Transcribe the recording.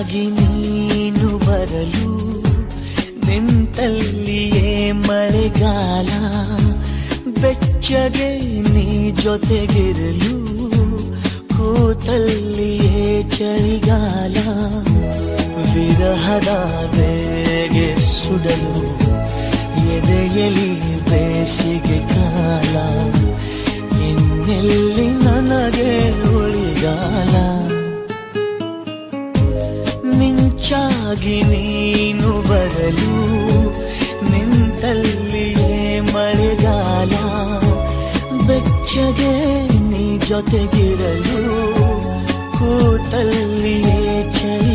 ಮಿಂಚಾಗಿ ನೀನು ಬರಲು ನಿಂತಲ್ಲಿಯೇ ಮಳೆಗಾಲ, ಬೆಚ್ಚಗೆ ನೀ ಜೊತೆಗಿರಲು ಕೂತಲ್ಲಿಯೇ ಚಳಿಗಾಲ. ವಿರಹದ ಬೇಗೆ ಸುಡಲು ಎದೆಯಲಿ ಬೇಸಿಗೆ ಕಾಲ, ಇನ್ನೆಲ್ಲಿ ನನಗೆ ಉಳಿಗಾಲ. ಮಿಂಚಾಗಿ ನೀನು ಬರಲು ನಿಂತಲ್ಲಿಯೇ ಮಳೆಗಾಲ, ಬೆಚ್ಚಗೆ ನೀ ಜೊತೆಗಿರಲು ಕೂತಲ್ಲಿಯೇ ಚಳಿ